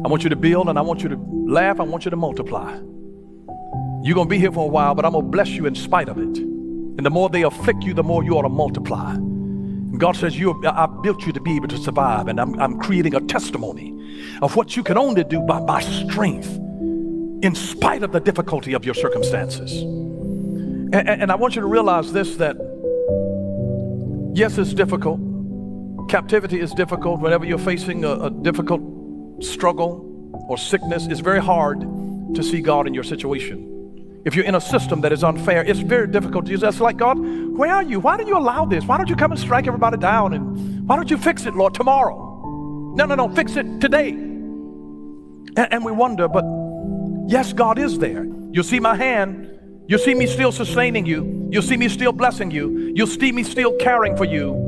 I want you to build, and I want you to laugh. I want you to multiply. You're going to be here for a while, but I'm going to bless you in spite of it. And the more they afflict you, the more you ought to multiply. And God says, I built you to be able to survive, and I'm creating a testimony of what you can only do by my strength in spite of the difficulty of your circumstances. And I want you to realize this, that yes, it's difficult. Captivity is difficult. Whenever you're facing a difficult struggle or sickness, it's very hard to see God in your situation. If you're in a system that is unfair, it's very difficult to use. That's like, God, where are you? Why do you allow this? Why don't you come and strike everybody down? And why don't you fix it, Lord, tomorrow? No, fix it today. And we wonder, but yes, God is there. You'll see my hand. You'll see me still sustaining you. You'll see me still blessing you. You'll see me still caring for you.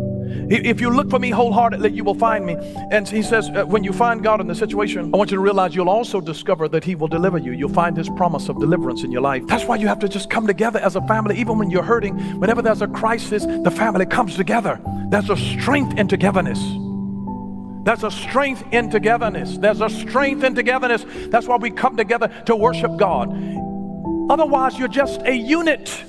If you look for me wholeheartedly, you will find me. And he says, when you find God in the situation, I want you to realize you'll also discover that he will deliver you. You'll find his promise of deliverance in your life. That's why you have to just come together as a family. Even when you're hurting, whenever there's a crisis, the family comes together. There's a strength in togetherness. There's a strength in togetherness. There's a strength in togetherness. That's why we come together to worship God. Otherwise, you're just a unit.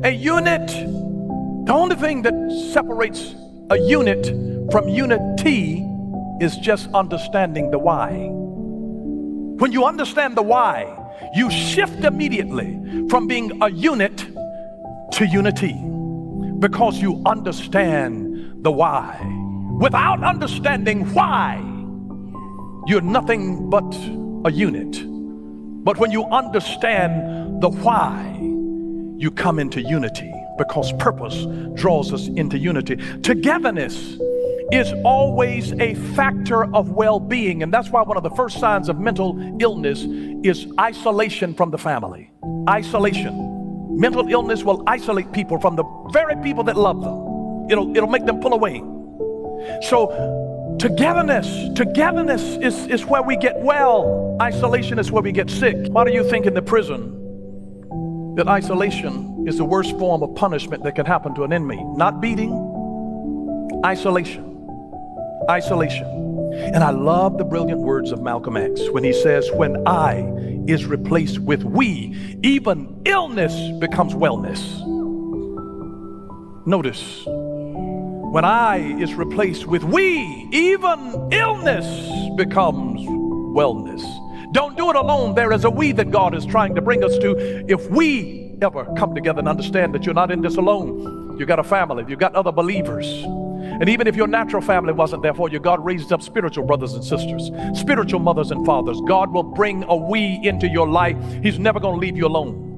A unit. The only thing that separates a unit from unity is just understanding the why. When you understand the why, you shift immediately from being a unit to unity, because you understand the why. Without understanding why, you're nothing but a unit. But when you understand the why, you come into unity, because purpose draws us into unity. Togetherness is always a factor of well-being, and that's why one of the first signs of mental illness is isolation from the family. Isolation. Mental illness will isolate people from the very people that love them. It'll make them pull away. So togetherness is where we get well. Isolation is where we get sick. Why do you think in the prison that isolation is the worst form of punishment that can happen to an inmate? Not beating, isolation. Isolation. And I love the brilliant words of Malcolm X when he says, when I is replaced with we, even illness becomes wellness. Notice, when I is replaced with we, even illness becomes wellness. Don't do it alone. There is a we that God is trying to bring us to. If we ever come together and understand that you're not in this alone, you got a family, you got other believers. And even if your natural family wasn't there for you, God raises up spiritual brothers and sisters, spiritual mothers and fathers. God will bring a we into your life. He's never going to leave you alone.